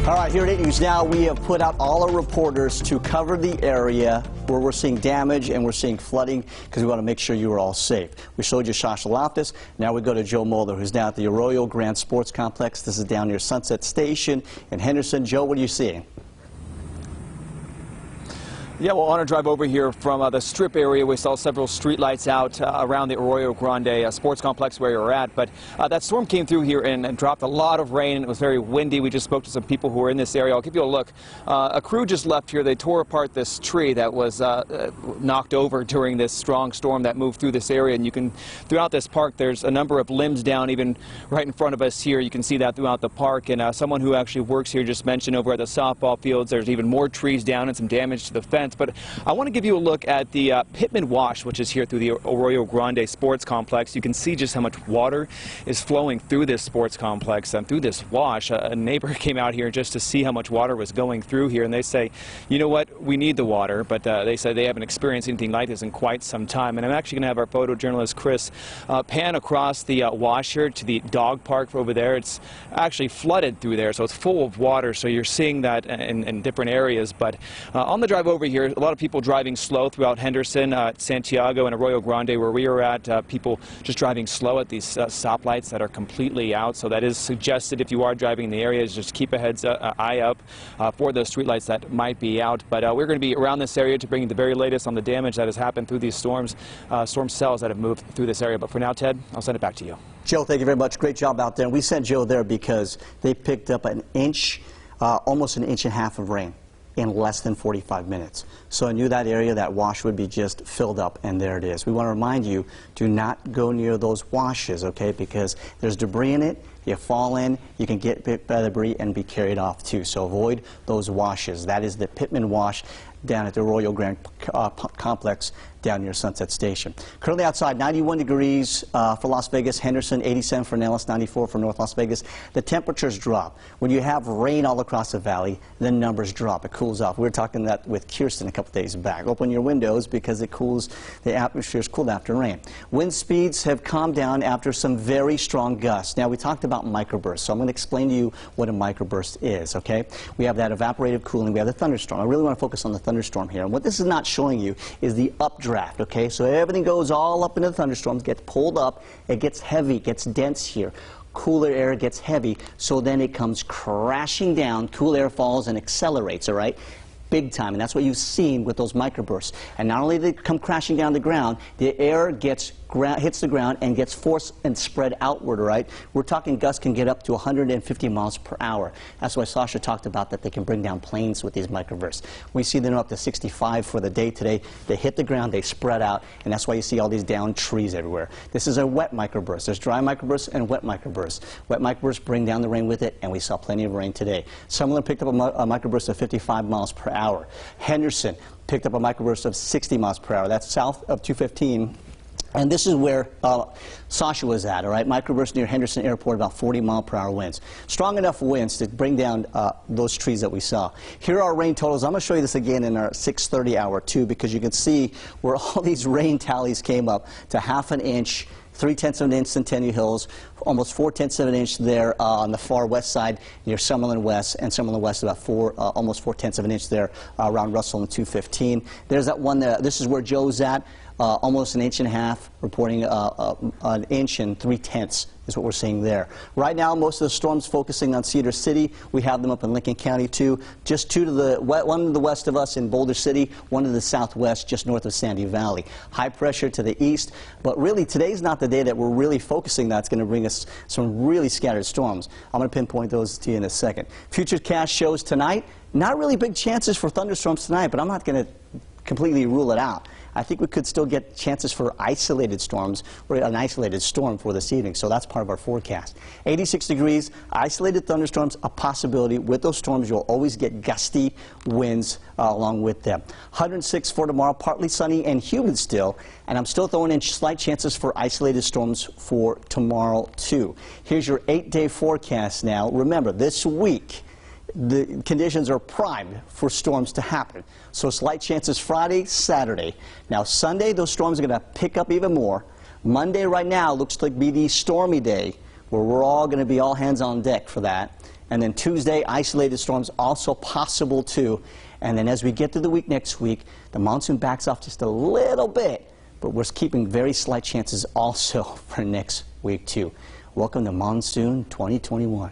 All right, here at 8 News Now, we have put out all our reporters to cover the area where we're seeing damage and we're seeing flooding because we want to make sure you are all safe. We showed you Sasha Loftus. Now we go to Joe Mulder, who's down at the Arroyo Grande Sports Complex. This is down near Sunset Station in Henderson. Joe, what are you seeing? Yeah, well, on our drive over here from the Strip area, we saw several streetlights out around the Arroyo Grande sports complex where you're at. But that storm came through here and dropped a lot of rain. It was very windy. We just spoke to some people who were in this area. I'll give you a look. A crew just left here. They tore apart this tree that was knocked over during this strong storm that moved through this area. And you can, throughout this park, there's a number of limbs down, even right in front of us here. You can see that throughout the park. And someone who actually works here just mentioned over at the softball fields, there's even more trees down and some damage to the fence. But I want to give you a look at the Pittman Wash, which is here through the Arroyo Grande Sports Complex. You can see just how much water is flowing through this sports complex and through this wash. A neighbor came out here just to see how much water was going through here, and they say, you know what, we need the water, but they said they haven't experienced anything like this in quite some time. And I'm actually going to have our photojournalist Chris pan across the wash here to the dog park over there. It's actually flooded through there, so it's full of water, so you're seeing that in different areas. But on the drive over here, a lot of people driving slow throughout Henderson, Santiago, and Arroyo Grande, where we are at. People just driving slow at these stoplights that are completely out. So that is suggested if you are driving in the area, is just keep a eye up for those streetlights that might be out. But we're going to be around this area to bring you the very latest on the damage that has happened through these storms, storm cells that have moved through this area. But for now, Ted, I'll send it back to you. Joe, thank you very much. Great job out there. We sent Joe there because they picked up an inch, almost an inch and a half of rain in less than 45 minutes. So I knew that area, that wash would be just filled up, and there it is. We want to remind you, do not go near those washes, okay, because there's debris in it. You fall in, you can get bit by the debris and be carried off too. So avoid those washes. That is the Pittman Wash down at the Arroyo Grande Complex down near Sunset Station. Currently outside, 91 degrees for Las Vegas, Henderson, 87 for Nellis, 94 for North Las Vegas. The temperatures drop. When you have rain all across the valley, the numbers drop. It cools off. We were talking that with Kirsten a couple days back. Open your windows because it cools, the atmosphere is cooled after rain. Wind speeds have calmed down after some very strong gusts. Now, we talked about microbursts, so I'm going to explain to you what a microburst is, okay? We have that evaporative cooling. We have the thunderstorm. I really want to focus on the thunderstorm here. And what this is not showing you is the updraft, okay? So everything goes all up into the thunderstorms, gets pulled up, it gets heavy, gets dense here. Cooler air gets heavy, so then it comes crashing down. Cool air falls and accelerates, all right? Big time, and that's what you've seen with those microbursts. And not only do they come crashing down the ground, the air hits the ground and gets forced and spread outward, right? We're talking gusts can get up to 150 miles per hour. That's why Sasha talked about that they can bring down planes with these microbursts. We see them up to 65 for the day today. They hit the ground, they spread out, and that's why you see all these downed trees everywhere. This is a wet microburst. There's dry microbursts and wet microbursts. Wet microbursts bring down the rain with it, and we saw plenty of rain today. Summerlin picked up a microburst of 55 miles per hour. Henderson picked up a microburst of 60 miles per hour. That's south of 215. And this is where Sasha was at, all right? Microburst near Henderson Airport, about 40-mile-per-hour winds. Strong enough winds to bring down those trees that we saw. Here are our rain totals. I'm going to show you this again in our 6:30 hour, too, because you can see where all these rain tallies came up to half an inch, 3/10 of an inch Centennial Hills, almost 4/10 of an inch there on the far west side near Summerlin West, and Summerlin West about almost 4/10 of an inch there around Russell and 215. There's that one there. This is where Joe's at. Almost an inch and a half, reporting an inch and 3/10 is what we're seeing there. Right now, most of the storms focusing on Cedar City. We have them up in Lincoln County too. Just two to the one to the west of us in Boulder City, one to the southwest, just north of Sandy Valley. High pressure to the east, but really today's not the day that we're really focusing. That's going to bring us some really scattered storms. I'm going to pinpoint those to you in a second. Futurecast shows tonight. Not really big chances for thunderstorms tonight, but I'm not going to completely rule it out. I think we could still get chances for isolated storms, or an isolated storm for this evening, so that's part of our forecast. 86 degrees, isolated thunderstorms, a possibility. With those storms, you'll always get gusty winds along with them. 106 for tomorrow, partly sunny and humid still, and I'm still throwing in slight chances for isolated storms for tomorrow, too. Here's your 8-day forecast now. Remember, this week, the conditions are primed for storms to happen. So slight chances Friday, Saturday. Now Sunday, those storms are going to pick up even more. Monday right now looks like be the stormy day where we're all going to be all hands on deck for that. And then Tuesday, isolated storms also possible too. And then as we get through the week next week, the monsoon backs off just a little bit, but we're keeping very slight chances also for next week too. Welcome to Monsoon 2021.